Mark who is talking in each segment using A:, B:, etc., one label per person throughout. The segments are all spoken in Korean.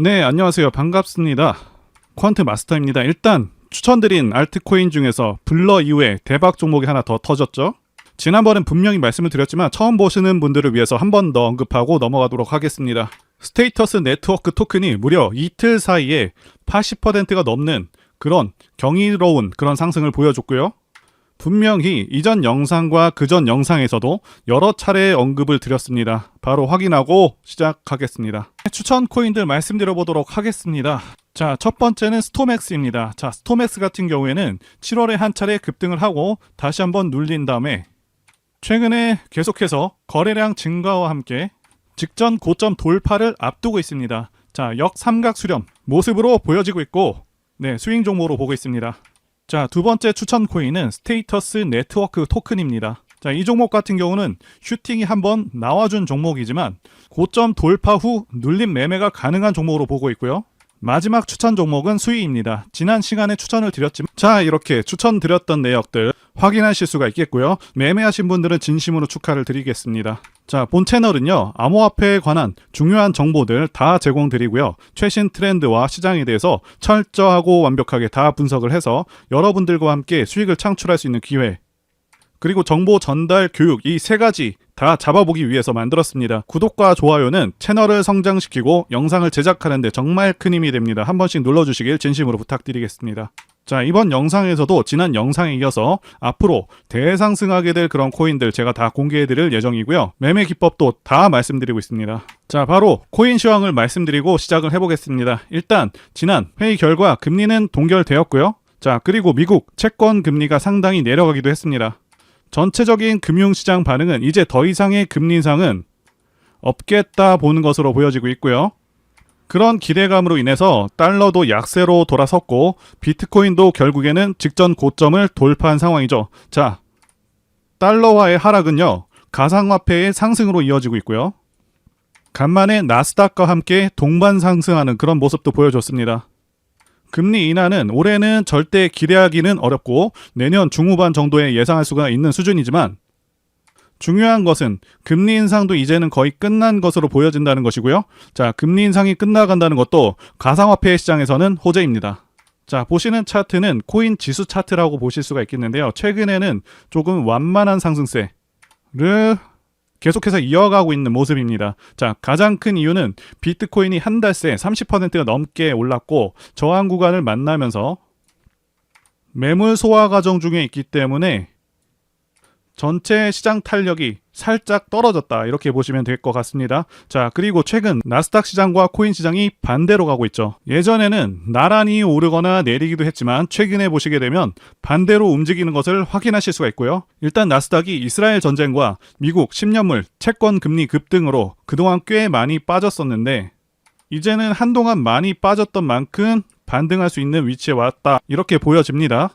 A: 네, 안녕하세요. 반갑습니다. 퀀트 마스터입니다. 일단 추천드린 알트코인 중에서 블러 이후에 대박 종목이 하나 더 터졌죠. 지난번엔 분명히 말씀을 드렸지만 처음 보시는 분들을 위해서 한 번 더 언급하고 넘어가도록 하겠습니다. 스테이터스 네트워크 토큰이 무려 이틀 사이에 80%가 넘는 그런 경이로운 그런 상승을 보여줬고요. 분명히 이전 영상과 그전 영상에서도 여러 차례 언급을 드렸습니다. 바로 확인하고 시작하겠습니다. 추천 코인들 말씀드려보도록 하겠습니다. 자, 첫 번째는 스톰엑스입니다. 자, 스톰엑스 같은 경우에는 7월에 한 차례 급등을 하고 다시 한번 눌린 다음에 최근에 계속해서 거래량 증가와 함께 직전 고점 돌파를 앞두고 있습니다. 자, 역삼각 수렴 모습으로 보여지고 있고 스윙 종목으로 보고 있습니다. 자, 두 번째 추천 코인은 스테이터스 네트워크 토큰입니다. 자, 이 종목 같은 경우는 슈팅이 한번 나와준 종목이지만 고점 돌파 후 눌림 매매가 가능한 종목으로 보고 있고요. 마지막 추천 종목은 수위입니다. 지난 시간에 추천을 드렸지만 자, 이렇게 추천드렸던 내역들 확인하실 수가 있겠고요. 매매하신 분들은 진심으로 축하를 드리겠습니다. 자, 본 채널은요, 암호화폐에 관한 중요한 정보들 다 제공드리고요. 최신 트렌드와 시장에 대해서 철저하고 완벽하게 다 분석을 해서 여러분들과 함께 수익을 창출할 수 있는 기회, 그리고 정보 전달, 교육, 이 세 가지 다 잡아보기 위해서 만들었습니다. 구독과 좋아요는 채널을 성장시키고 영상을 제작하는 데 정말 큰 힘이 됩니다. 한 번씩 눌러주시길 진심으로 부탁드리겠습니다. 자, 이번 영상에서도 지난 영상에 이어서 앞으로 대상승하게 될 그런 코인들 제가 다 공개해드릴 예정이고요. 매매 기법도 다 말씀드리고 있습니다. 자, 바로 코인 시황을 말씀드리고 시작을 해보겠습니다. 일단 지난 회의 결과 금리는 동결되었고요. 자, 그리고 미국 채권 금리가 상당히 내려가기도 했습니다. 전체적인 금융시장 반응은 이제 더 이상의 금리 인상은 없겠다 보는 것으로 보여지고 있고요. 그런 기대감으로 인해서 달러도 약세로 돌아섰고 비트코인도 결국에는 직전 고점을 돌파한 상황이죠. 자, 달러화의 하락은요, 가상화폐의 상승으로 이어지고 있고요. 간만에 나스닥과 함께 동반 상승하는 그런 모습도 보여줬습니다. 금리 인하는 올해는 절대 기대하기는 어렵고 내년 중후반 정도에 예상할 수가 있는 수준이지만 중요한 것은 금리 인상도 이제는 거의 끝난 것으로 보여진다는 것이고요. 자, 금리 인상이 끝나간다는 것도 가상화폐 시장에서는 호재입니다. 자, 보시는 차트는 코인 지수 차트라고 보실 수가 있겠는데요. 최근에는 조금 완만한 상승세를 계속해서 이어가고 있는 모습입니다. 자, 가장 큰 이유는 비트코인이 한 달 새 30%가 넘게 올랐고 저항 구간을 만나면서 매물 소화 과정 중에 있기 때문에 전체 시장 탄력이 살짝 떨어졌다, 이렇게 보시면 될 것 같습니다. 자, 그리고 최근 나스닥 시장과 코인 시장이 반대로 가고 있죠. 예전에는 나란히 오르거나 내리기도 했지만 최근에 보시게 되면 반대로 움직이는 것을 확인하실 수가 있고요. 일단 나스닥이 이스라엘 전쟁과 미국 10년물 채권 금리 급등으로 그동안 꽤 많이 빠졌었는데 이제는 한동안 많이 빠졌던 만큼 반등할 수 있는 위치에 왔다, 이렇게 보여집니다.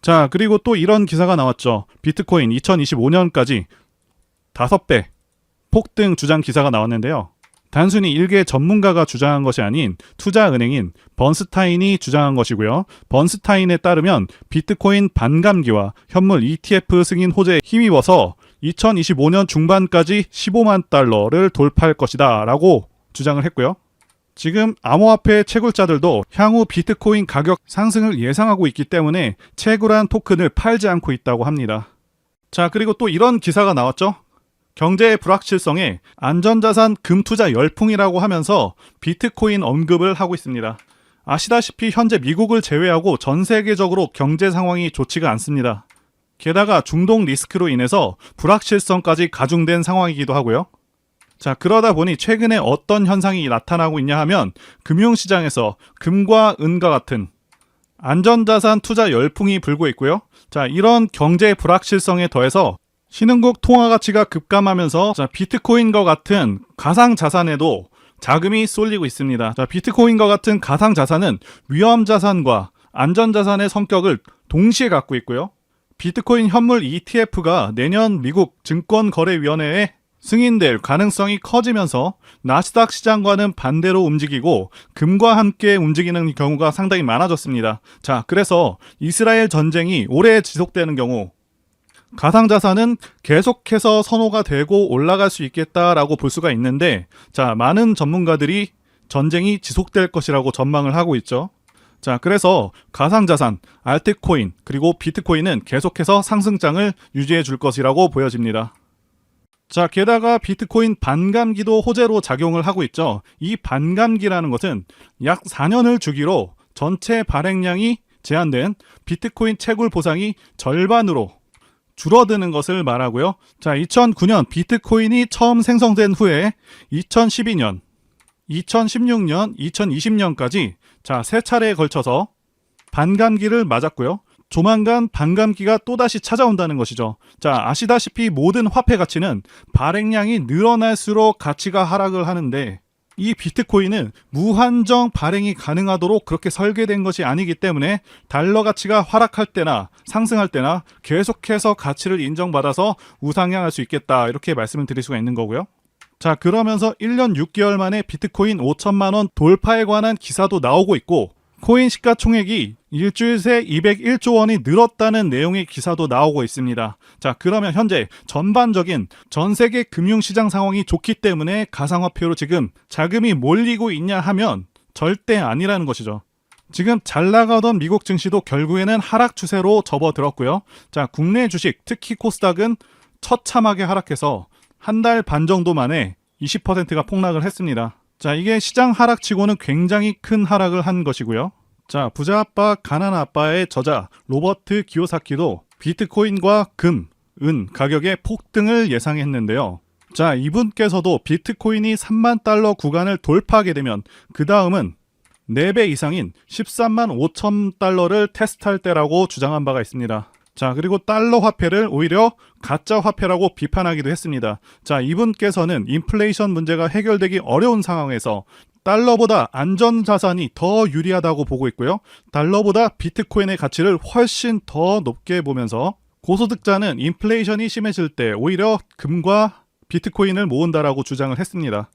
A: 자, 그리고 또 이런 기사가 나왔죠. 비트코인 2025년까지 5배 폭등 주장 기사가 나왔는데요. 단순히 일개 전문가가 주장한 것이 아닌 투자은행인 번스타인이 주장한 것이고요. 번스타인에 따르면 비트코인 반감기와 현물 ETF 승인 호재에 힘입어서 2025년 중반까지 15만 달러를 돌파할 것이다 라고 주장을 했고요. 지금 암호화폐 채굴자들도 향후 비트코인 가격 상승을 예상하고 있기 때문에 채굴한 토큰을 팔지 않고 있다고 합니다. 자, 그리고 또 이런 기사가 나왔죠. 경제의 불확실성에 안전자산 금투자 열풍이라고 하면서 비트코인 언급을 하고 있습니다. 아시다시피 현재 미국을 제외하고 전 세계적으로 경제 상황이 좋지가 않습니다. 게다가 중동 리스크로 인해서 불확실성까지 가중된 상황이기도 하고요. 자, 그러다 보니 최근에 어떤 현상이 나타나고 있냐 하면 금융시장에서 금과 은과 같은 안전자산 투자 열풍이 불고 있고요. 자, 이런 경제 불확실성에 더해서 신흥국 통화 가치가 급감하면서 비트코인과 같은 가상자산에도 자금이 쏠리고 있습니다. 자, 비트코인과 같은 가상자산은 위험자산과 안전자산의 성격을 동시에 갖고 있고요. 비트코인 현물 ETF가 내년 미국 증권거래위원회에 승인될 가능성이 커지면서 나스닥 시장과는 반대로 움직이고 금과 함께 움직이는 경우가 상당히 많아졌습니다. 자, 그래서 이스라엘 전쟁이 오래 지속되는 경우 가상자산은 계속해서 선호가 되고 올라갈 수 있겠다라고 볼 수가 있는데, 자, 많은 전문가들이 전쟁이 지속될 것이라고 전망을 하고 있죠. 자, 그래서 가상자산, 알트코인, 그리고 비트코인은 계속해서 상승장을 유지해 줄 것이라고 보여집니다. 자, 게다가 비트코인 반감기도 호재로 작용을 하고 있죠. 이 반감기라는 것은 약 4년을 주기로 전체 발행량이 제한된 비트코인 채굴 보상이 절반으로 줄어드는 것을 말하고요. 자, 2009년 비트코인이 처음 생성된 후에 2012년, 2016년, 2020년까지 자, 세 차례에 걸쳐서 반감기를 맞았고요. 조만간 반감기가 또다시 찾아온다는 것이죠. 자, 아시다시피 모든 화폐 가치는 발행량이 늘어날수록 가치가 하락을 하는데 이 비트코인은 무한정 발행이 가능하도록 그렇게 설계된 것이 아니기 때문에 달러 가치가 하락할 때나 상승할 때나 계속해서 가치를 인정받아서 우상향할 수 있겠다, 이렇게 말씀을 드릴 수가 있는 거고요. 자, 그러면서 1년 6개월 만에 비트코인 5천만 원 돌파에 관한 기사도 나오고 있고, 코인 시가총액이 일주일 새 201조 원이 늘었다는 내용의 기사도 나오고 있습니다. 자, 그러면 현재 전반적인 전 세계 금융시장 상황이 좋기 때문에 가상화폐로 지금 자금이 몰리고 있냐 하면 절대 아니라는 것이죠. 지금 잘 나가던 미국 증시도 결국에는 하락 추세로 접어들었고요. 자, 국내 주식, 특히 코스닥은 처참하게 하락해서 한 달 반 정도 만에 20%가 폭락을 했습니다. 자, 이게 시장 하락치고는 굉장히 큰 하락을 한 것이고요. 자, 부자 아빠 가난 아빠의 저자 로버트 기요사키도 비트코인과 금, 은 가격의 폭등을 예상했는데요. 자, 이분께서도 비트코인이 3만 달러 구간을 돌파하게 되면 그 다음은 4배 이상인 13만 5천 달러를 테스트할 때라고 주장한 바가 있습니다. 자, 그리고 달러 화폐를 오히려 가짜 화폐라고 비판하기도 했습니다. 자, 이분께서는 인플레이션 문제가 해결되기 어려운 상황에서 달러보다 안전자산이 더 유리하다고 보고 있고요. 달러보다 비트코인의 가치를 훨씬 더 높게 보면서 고소득자는 인플레이션이 심해질 때 오히려 금과 비트코인을 모은다라고 주장을 했습니다.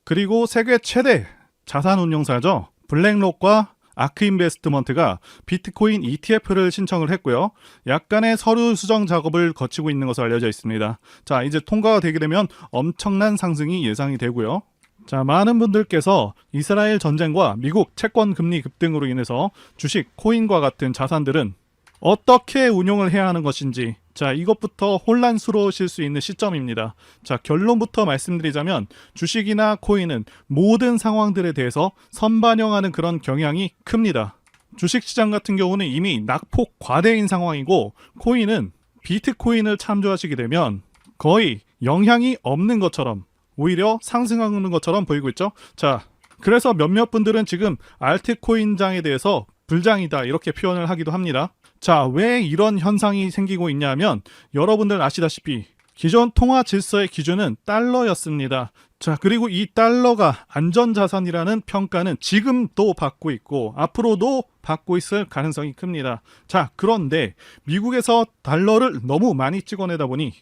A: 그리고 세계 최대 자산운용사죠. 블랙록과 아크인베스트먼트가 비트코인 ETF를 신청을 했고요. 약간의 서류 수정 작업을 거치고 있는 것으로 알려져 있습니다. 자, 이제 통과가 되게 되면 엄청난 상승이 예상이 되고요. 자, 많은 분들께서 이스라엘 전쟁과 미국 채권 금리 급등으로 인해서 주식, 코인과 같은 자산들은 어떻게 운용을 해야 하는 것인지, 자, 이것부터 혼란스러우실 수 있는 시점입니다. 자, 결론부터 말씀드리자면 주식이나 코인은 모든 상황들에 대해서 선반영하는 그런 경향이 큽니다. 주식시장 같은 경우는 이미 낙폭 과대인 상황이고, 코인은 비트코인을 참조하시게 되면 거의 영향이 없는 것처럼, 오히려 상승하는 것처럼 보이고 있죠. 자, 그래서 몇몇 분들은 지금 알트코인장에 대해서 불장이다, 이렇게 표현을 하기도 합니다. 자, 왜 이런 현상이 생기고 있냐면 여러분들 아시다시피 기존 통화 질서의 기준은 달러였습니다. 자, 그리고 이 달러가 안전자산이라는 평가는 지금도 받고 있고 앞으로도 받고 있을 가능성이 큽니다. 자, 그런데 미국에서 달러를 너무 많이 찍어내다 보니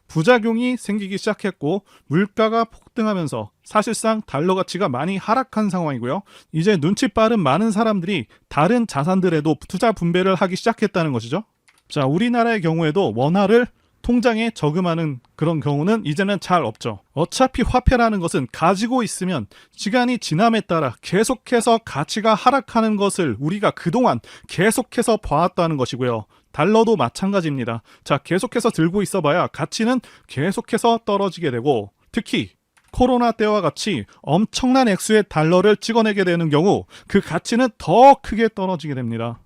A: 부작용이 생기기 시작했고 물가가 폭등하면서 사실상 달러 가치가 많이 하락한 상황이고요. 이제 눈치 빠른 많은 사람들이 다른 자산들에도 투자 분배를 하기 시작했다는 것이죠. 자, 우리나라의 경우에도 원화를 통장에 저금하는 그런 경우는 이제는 잘 없죠. 어차피 화폐라는 것은 가지고 있으면 시간이 지남에 따라 계속해서 가치가 하락하는 것을 우리가 그동안 계속해서 봐왔다는 것이고요. 달러도 마찬가지입니다. 자, 계속해서 들고 있어봐야 가치는 계속해서 떨어지게 되고, 특히 코로나 때와 같이 엄청난 액수의 달러를 찍어내게 되는 경우 그 가치는 더 크게 떨어지게 됩니다.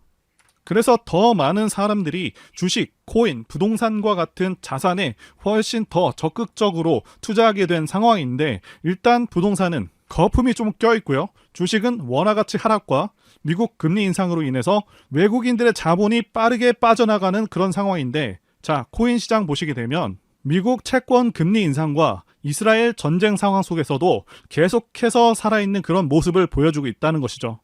A: 그래서 더 많은 사람들이 주식, 코인, 부동산과 같은 자산에 훨씬 더 적극적으로 투자하게 된 상황인데, 일단 부동산은 거품이 좀 껴있고요. 주식은 원화 가치 하락과 미국 금리 인상으로 인해서 외국인들의 자본이 빠르게 빠져나가는 그런 상황인데, 자, 코인 시장 보시게 되면 미국 채권 금리 인상과 이스라엘 전쟁 상황 속에서도 계속해서 살아있는 그런 모습을 보여주고 있다는 것이죠.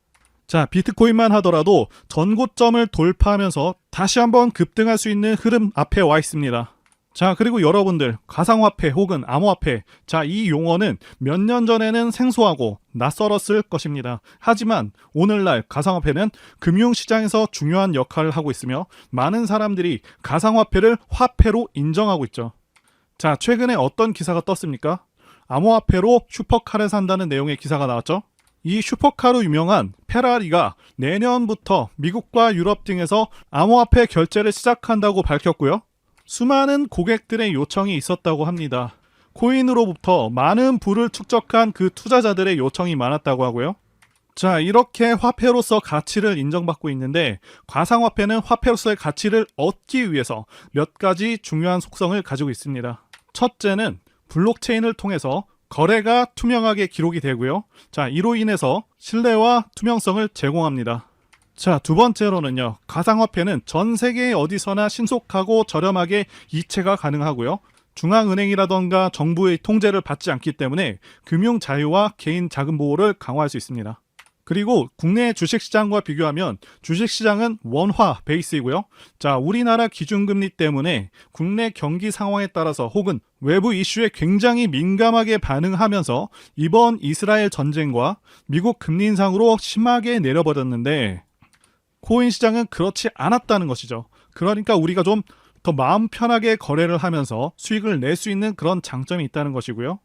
A: 자, 비트코인만 하더라도 전고점을 돌파하면서 다시 한번 급등할 수 있는 흐름 앞에 와 있습니다. 자, 그리고 여러분들 가상화폐 혹은 암호화폐, 자, 이 용어는 몇 년 전에는 생소하고 낯설었을 것입니다. 하지만 오늘날 가상화폐는 금융시장에서 중요한 역할을 하고 있으며 많은 사람들이 가상화폐를 화폐로 인정하고 있죠. 자, 최근에 어떤 기사가 떴습니까? 암호화폐로 슈퍼카를 산다는 내용의 기사가 나왔죠. 이 슈퍼카로 유명한 페라리가 내년부터 미국과 유럽 등에서 암호화폐 결제를 시작한다고 밝혔고요. 수많은 고객들의 요청이 있었다고 합니다. 코인으로부터 많은 부를 축적한 그 투자자들의 요청이 많았다고 하고요. 자, 이렇게 화폐로서 가치를 인정받고 있는데 가상화폐는 화폐로서의 가치를 얻기 위해서 몇 가지 중요한 속성을 가지고 있습니다. 첫째는 블록체인을 통해서 거래가 투명하게 기록이 되고요. 자, 이로 인해서 신뢰와 투명성을 제공합니다. 자, 두 번째로는요. 가상화폐는 전 세계 어디서나 신속하고 저렴하게 이체가 가능하고요. 중앙은행이라던가 정부의 통제를 받지 않기 때문에 금융 자유와 개인 자금 보호를 강화할 수 있습니다. 그리고 국내 주식시장과 비교하면 주식시장은 원화 베이스이고요. 자, 우리나라 기준금리 때문에 국내 경기 상황에 따라서 혹은 외부 이슈에 굉장히 민감하게 반응하면서 이번 이스라엘 전쟁과 미국 금리 인상으로 심하게 내려버렸는데 코인 시장은 그렇지 않았다는 것이죠. 그러니까 우리가 좀 더 마음 편하게 거래를 하면서 수익을 낼 수 있는 그런 장점이 있다는 것이고요.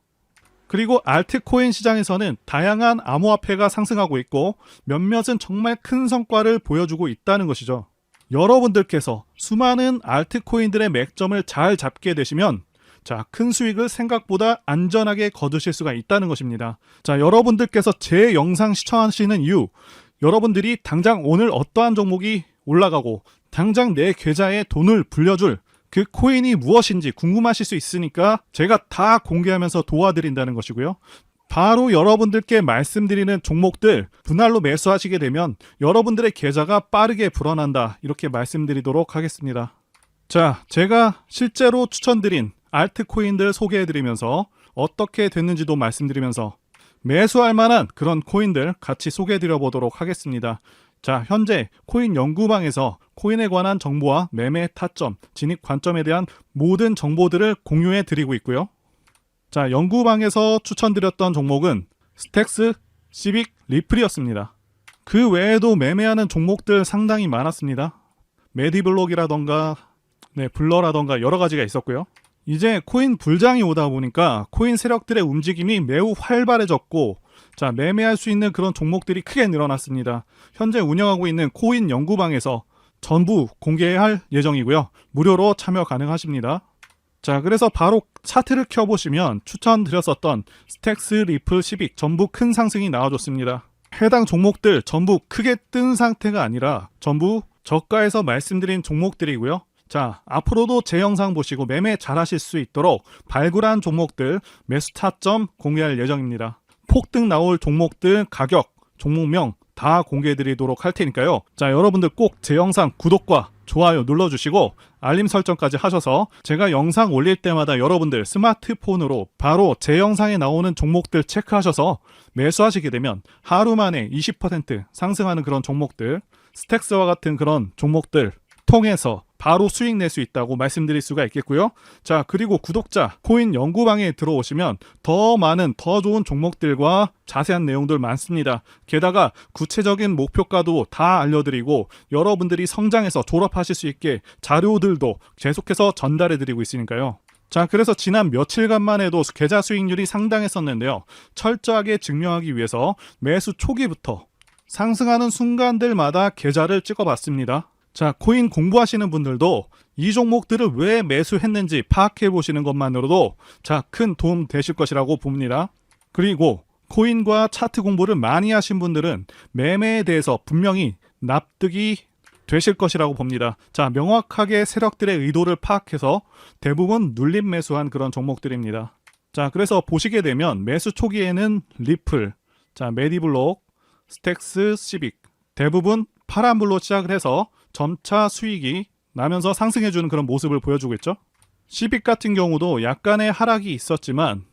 A: 그리고 알트코인 시장에서는 다양한 암호화폐가 상승하고 있고 몇몇은 정말 큰 성과를 보여주고 있다는 것이죠. 여러분들께서 수많은 알트코인들의 맥점을 잘 잡게 되시면 자, 큰 수익을 생각보다 안전하게 거두실 수가 있다는 것입니다. 자, 여러분들께서 제 영상 시청하시는 이유, 여러분들이 당장 오늘 어떠한 종목이 올라가고 당장 내 계좌에 돈을 불려줄 그 코인이 무엇인지 궁금하실 수 있으니까 제가 다 공개하면서 도와드린다는 것이고요. 바로 여러분들께 말씀드리는 종목들 분할로 매수하시게 되면 여러분들의 계좌가 빠르게 불어난다, 이렇게 말씀드리도록 하겠습니다. 자, 제가 실제로 추천드린 알트코인들 소개해드리면서 어떻게 됐는지도 말씀드리면서 매수할 만한 그런 코인들 같이 소개해드려 보도록 하겠습니다. 자, 현재 코인 연구방에서 코인에 관한 정보와 매매 타점, 진입 관점에 대한 모든 정보들을 공유해 드리고 있고요. 자, 연구방에서 추천드렸던 종목은 스택스, 시빅, 리플이었습니다. 그 외에도 매매하는 종목들 상당히 많았습니다. 메디블록이라던가 블러라던가 여러 가지가 있었고요. 이제 코인 불장이 오다 보니까 코인 세력들의 움직임이 매우 활발해졌고, 자, 매매할 수 있는 그런 종목들이 크게 늘어났습니다. 현재 운영하고 있는 코인 연구방에서 전부 공개할 예정이고요. 무료로 참여 가능하십니다. 자, 그래서 바로 차트를 켜보시면 추천드렸었던 스택스, 리플, 시빅 전부 큰 상승이 나와줬습니다. 해당 종목들 전부 크게 뜬 상태가 아니라 전부 저가에서 말씀드린 종목들이고요. 자, 앞으로도 제 영상 보시고 매매 잘 하실 수 있도록 발굴한 종목들 매수 타점 공개할 예정입니다. 폭등 나올 종목들 가격, 종목명 다 공개해드리도록 할 테니까요. 자, 여러분들 꼭 제 영상 구독과 좋아요 눌러주시고 알림 설정까지 하셔서 제가 영상 올릴 때마다 여러분들 스마트폰으로 바로 제 영상에 나오는 종목들 체크하셔서 매수하시게 되면 하루 만에 20% 상승하는 그런 종목들, 스택스와 같은 그런 종목들 통해서 바로 수익 낼 수 있다고 말씀드릴 수가 있겠고요. 자, 그리고 구독자 코인 연구방에 들어오시면 더 많은 더 좋은 종목들과 자세한 내용들 많습니다. 게다가 구체적인 목표가도 다 알려드리고 여러분들이 성장해서 졸업하실 수 있게 자료들도 계속해서 전달해드리고 있으니까요. 자, 그래서 지난 며칠간만 해도 계좌 수익률이 상당했었는데요. 철저하게 증명하기 위해서 매수 초기부터 상승하는 순간들마다 계좌를 찍어봤습니다. 자, 코인 공부하시는 분들도 이 종목들을 왜 매수했는지 파악해 보시는 것만으로도 자, 큰 도움 되실 것이라고 봅니다. 그리고 코인과 차트 공부를 많이 하신 분들은 매매에 대해서 분명히 납득이 되실 것이라고 봅니다. 자, 명확하게 세력들의 의도를 파악해서 대부분 눌림 매수한 그런 종목들입니다. 자, 그래서 보시게 되면 매수 초기에는 리플, 자, 메디블록, 스택스, 시빅 대부분 파란불로 시작을 해서 점차 수익이 나면서 상승해주는 그런 모습을 보여주고 있죠. 시빅 같은 경우도 약간의 하락이 있었지만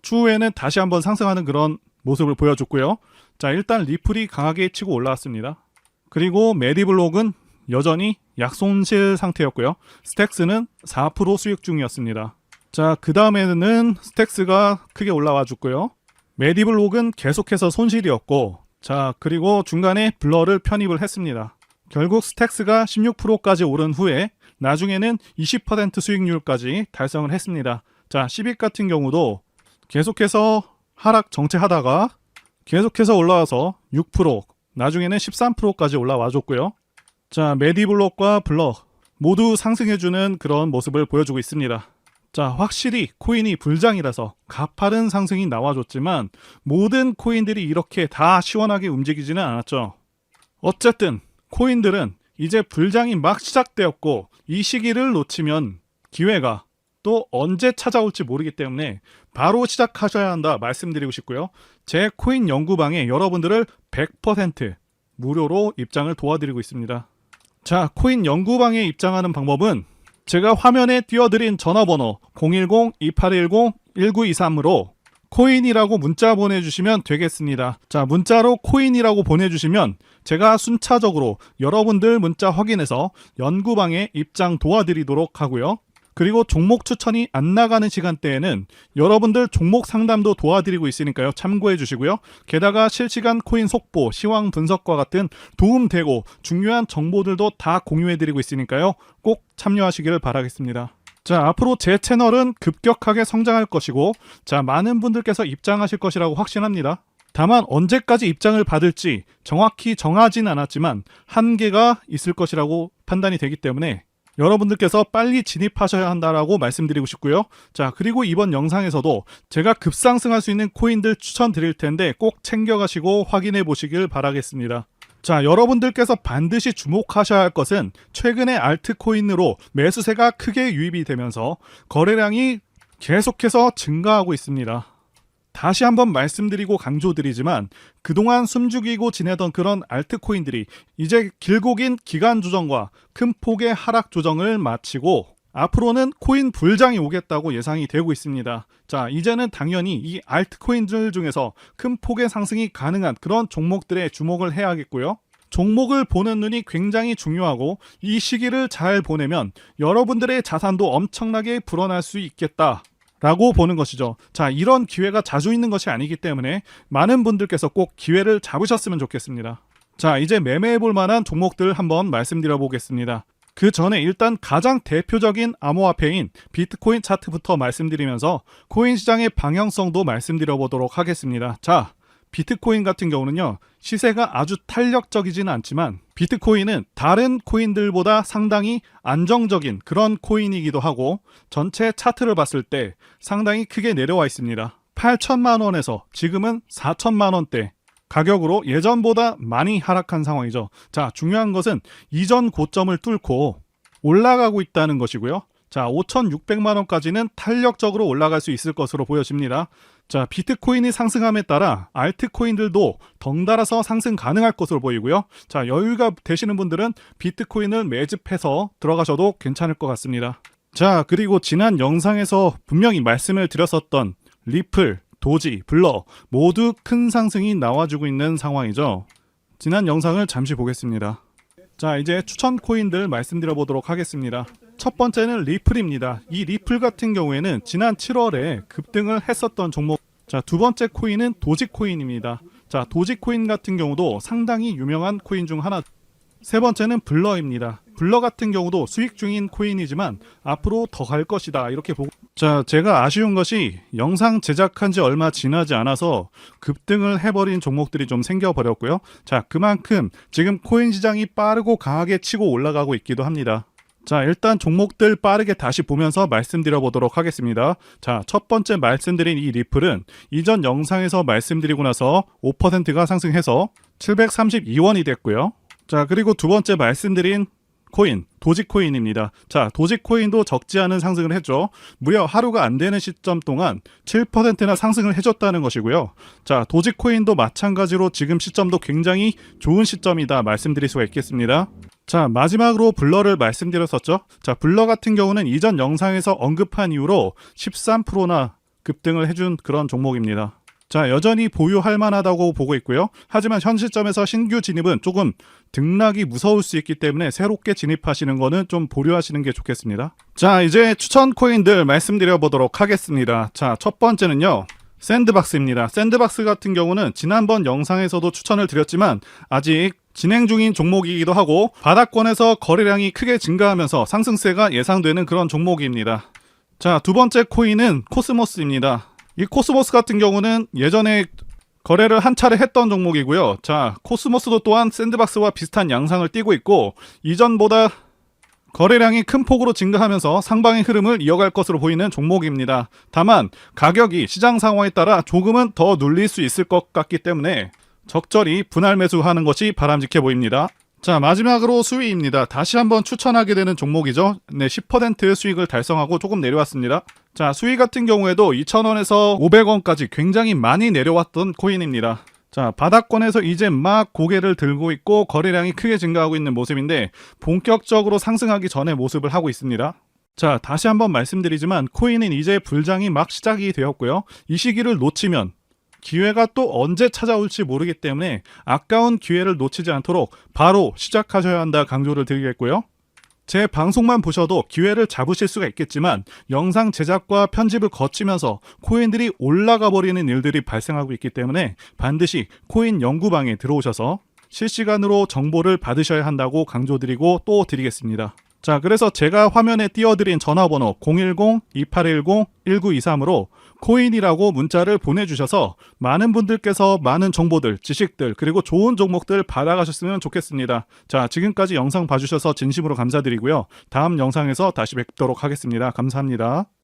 A: 추후에는 다시 한번 상승하는 그런 모습을 보여줬고요. 자, 일단 리플이 강하게 치고 올라왔습니다. 그리고 메디블록은 여전히 약손실 상태였고요. 스택스는 4% 수익 중이었습니다. 자, 그 다음에는 스택스가 크게 올라와 줬고요. 메디블록은 계속해서 손실이었고, 자, 그리고 중간에 블러를 편입을 했습니다. 결국 스택스가 16%까지 오른 후에 나중에는 20% 수익률까지 달성을 했습니다. 자, 시빅 같은 경우도 계속해서 하락 정체하다가 계속해서 올라와서 6%, 나중에는 13%까지 올라와 줬고요. 자, 메디블록과 블럭 모두 상승해주는 그런 모습을 보여주고 있습니다. 자, 확실히 코인이 불장이라서 가파른 상승이 나와줬지만 모든 코인들이 이렇게 다 시원하게 움직이지는 않았죠. 어쨌든 코인들은 이제 불장이 막 시작되었고 이 시기를 놓치면 기회가 또 언제 찾아올지 모르기 때문에 바로 시작하셔야 한다 말씀드리고 싶고요. 제 코인 연구방에 여러분들을 100% 무료로 입장을 도와드리고 있습니다. 자, 코인 연구방에 입장하는 방법은 제가 화면에 띄워드린 전화번호 010-2810-1923으로 코인이라고 문자 보내주시면 되겠습니다. 자, 문자로 코인이라고 보내주시면 제가 순차적으로 여러분들 문자 확인해서 연구방에 입장 도와드리도록 하고요. 그리고 종목 추천이 안 나가는 시간대에는 여러분들 종목 상담도 도와드리고 있으니까요. 참고해 주시고요. 게다가 실시간 코인 속보, 시황 분석과 같은 도움되고 중요한 정보들도 다 공유해 드리고 있으니까요. 꼭 참여하시기를 바라겠습니다. 자, 앞으로 제 채널은 급격하게 성장할 것이고, 자, 많은 분들께서 입장하실 것이라고 확신합니다. 다만 언제까지 입장을 받을지 정확히 정하진 않았지만 한계가 있을 것이라고 판단이 되기 때문에 여러분들께서 빨리 진입하셔야 한다라고 말씀드리고 싶고요. 자, 그리고 이번 영상에서도 제가 급상승할 수 있는 코인들 추천드릴 텐데 꼭 챙겨가시고 확인해 보시길 바라겠습니다. 자, 여러분들께서 반드시 주목하셔야 할 것은 최근에 알트코인으로 매수세가 크게 유입이 되면서 거래량이 계속해서 증가하고 있습니다. 다시 한번 말씀드리고 강조드리지만 그동안 숨죽이고 지내던 그런 알트코인들이 이제 길고 긴 기간 조정과 큰 폭의 하락 조정을 마치고 앞으로는 코인 불장이 오겠다고 예상이 되고 있습니다. 자, 이제는 당연히 이 알트코인들 중에서 큰 폭의 상승이 가능한 그런 종목들에 주목을 해야겠고요. 종목을 보는 눈이 굉장히 중요하고 이 시기를 잘 보내면 여러분들의 자산도 엄청나게 불어날 수 있겠다 라고 보는 것이죠. 자, 이런 기회가 자주 있는 것이 아니기 때문에 많은 분들께서 꼭 기회를 잡으셨으면 좋겠습니다. 자, 이제 매매해 볼 만한 종목들 한번 말씀드려 보겠습니다. 그 전에 일단 가장 대표적인 암호화폐인 비트코인 차트부터 말씀드리면서 코인 시장의 방향성도 말씀드려 보도록 하겠습니다. 자, 비트코인 같은 경우는요, 시세가 아주 탄력적이지는 않지만 비트코인은 다른 코인들보다 상당히 안정적인 그런 코인이기도 하고 전체 차트를 봤을 때 상당히 크게 내려와 있습니다. 8천만 원에서 지금은 4천만 원대 가격으로 예전보다 많이 하락한 상황이죠. 자, 중요한 것은 이전 고점을 뚫고 올라가고 있다는 것이고요. 자, 5,600만 원까지는 탄력적으로 올라갈 수 있을 것으로 보여집니다. 자, 비트코인이 상승함에 따라 알트코인들도 덩달아서 상승 가능할 것으로 보이고요. 자, 여유가 되시는 분들은 비트코인을 매집해서 들어가셔도 괜찮을 것 같습니다. 자, 그리고 지난 영상에서 분명히 말씀을 드렸었던 리플, 도지, 블러 모두 큰 상승이 나와주고 있는 상황이죠. 지난 영상을 잠시 보겠습니다. 자, 이제 추천 코인들 말씀드려 보도록 하겠습니다. 첫 번째는 리플입니다. 이 리플 같은 경우에는 지난 7월에 급등을 했었던 종목. 자, 두 번째 코인은 도지코인입니다. 자, 도지코인 같은 경우도 상당히 유명한 코인 중 하나. 세 번째는 블러입니다. 블러 같은 경우도 수익 중인 코인이지만 앞으로 더 갈 것이다 이렇게 보고. 자, 제가 아쉬운 것이 영상 제작한 지 얼마 지나지 않아서 급등을 해버린 종목들이 좀 생겨버렸고요. 자, 그만큼 지금 코인 시장이 빠르고 강하게 치고 올라가고 있기도 합니다. 자, 일단 종목들 빠르게 다시 보면서 말씀드려 보도록 하겠습니다. 자, 첫 번째 말씀드린 이 리플은 이전 영상에서 말씀드리고 나서 5%가 상승해서 732원이 됐고요. 자, 그리고 두 번째 말씀드린 코인, 도지코인입니다. 자, 도지코인도 적지 않은 상승을 했죠. 무려 하루가 안 되는 시점 동안 7%나 상승을 해줬다는 것이고요. 자, 도지코인도 마찬가지로 지금 시점도 굉장히 좋은 시점이다 말씀드릴 수가 있겠습니다. 자, 마지막으로 블러를 말씀드렸었죠. 자, 블러 같은 경우는 이전 영상에서 언급한 이후로 13%나 급등을 해준 그런 종목입니다. 자, 여전히 보유할 만하다고 보고 있고요. 하지만 현 시점에서 신규 진입은 조금 등락이 무서울 수 있기 때문에 새롭게 진입하시는 거는 좀 보류하시는 게 좋겠습니다. 자, 이제 추천 코인들 말씀드려 보도록 하겠습니다. 자, 첫 번째는요, 샌드박스입니다. 샌드박스 같은 경우는 지난번 영상에서도 추천을 드렸지만 아직 진행 중인 종목이기도 하고 바닥권에서 거래량이 크게 증가하면서 상승세가 예상되는 그런 종목입니다. 자, 두 번째 코인은 코스모스입니다. 이 코스모스 같은 경우는 예전에 거래를 한 차례 했던 종목이고요. 자, 코스모스도 또한 샌드박스와 비슷한 양상을 띠고 있고 이전보다 거래량이 큰 폭으로 증가하면서 상방의 흐름을 이어갈 것으로 보이는 종목입니다. 다만 가격이 시장 상황에 따라 조금은 더 눌릴 수 있을 것 같기 때문에 적절히 분할 매수하는 것이 바람직해 보입니다. 자, 마지막으로 수위입니다. 다시 한번 추천하게 되는 종목이죠. 네, 10% 수익을 달성하고 조금 내려왔습니다. 자, 수위 같은 경우에도 2,000원에서 500원까지 굉장히 많이 내려왔던 코인입니다. 자, 바닥권에서 이제 막 고개를 들고 있고 거래량이 크게 증가하고 있는 모습인데 본격적으로 상승하기 전의 모습을 하고 있습니다. 자, 다시 한번 말씀드리지만 코인은 이제 불장이 막 시작이 되었고요. 이 시기를 놓치면 기회가 또 언제 찾아올지 모르기 때문에 아까운 기회를 놓치지 않도록 바로 시작하셔야 한다 강조를 드리겠고요. 제 방송만 보셔도 기회를 잡으실 수가 있겠지만 영상 제작과 편집을 거치면서 코인들이 올라가 버리는 일들이 발생하고 있기 때문에 반드시 코인 연구방에 들어오셔서 실시간으로 정보를 받으셔야 한다고 강조드리고 또 드리겠습니다. 자, 그래서 제가 화면에 띄워드린 전화번호 010-2810-1923으로 코인이라고 문자를 보내주셔서 많은 분들께서 많은 정보들, 지식들, 그리고 좋은 종목들 받아가셨으면 좋겠습니다. 자, 지금까지 영상 봐주셔서 진심으로 감사드리고요. 다음 영상에서 다시 뵙도록 하겠습니다. 감사합니다.